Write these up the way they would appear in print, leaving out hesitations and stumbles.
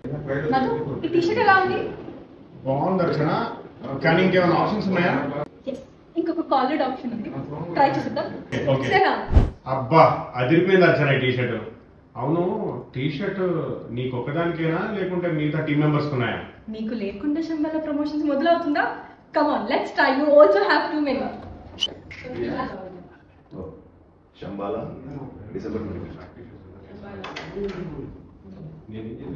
ఈ టీ-షర్ట్ ఎలా ఉంది? బాగుంది అర్చన. కానీ ఇంకేమైనా ఆప్షన్స్ ఉన్నాయా? ఇంకొక కాలర్డ్ ఆప్షన్ ఉంది, ట్రై చేద్దాం. అబ్బా అదిరిపోయింది అర్చన ఈ టీ-షర్ట్. అవును, టీ-షర్ట్ నీకు ఒక్కదానికేనా లేకుంటే మిగతా టీం మెంబర్స్ ఉన్నాయా? నీకు లేకుండా శంబాలా ప్రమోషన్స్ మొదలవుతుందా? Come on, let's try. You also have too many. Shambala December 25.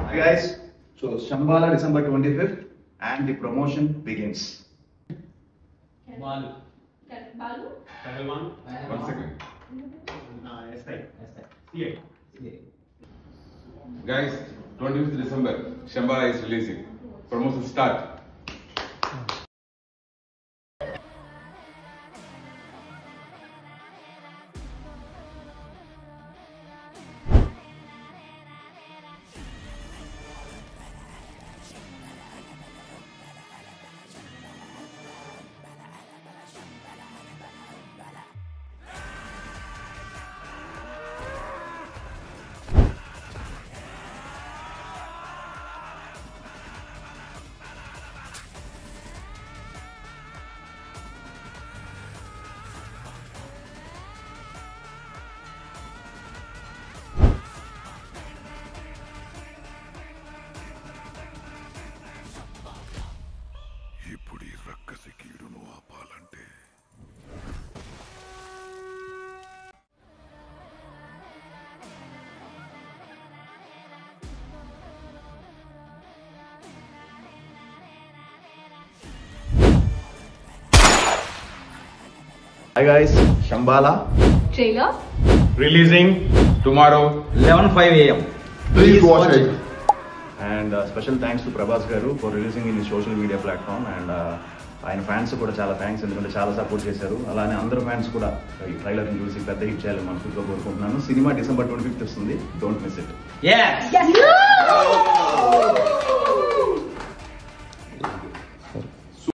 Hi guys, so Shambhala December 25th and the promotion begins. Balu. One second. Guys, 25th December, Shambhala is releasing. Promotion start. Hi guys, Shambhala trailer releasing tomorrow 11:05 AM. Please watch it. And special thanks to Prabhas garu for releasing in his social media platform. And ఆయన fans కూడా చాలా thanks, ఎందుకంటే చాలా support చేశారు. అలానే అందరు fans కూడా ఈ ట్రైలర్ని చూసి పెద్ద హిట్ చేయాలని మనస్ఫూర్తిగా కోరుకుంటున్నాను. సినిమా December 25th వస్తుంది, డోంట్ మిస్ ఇట్. yes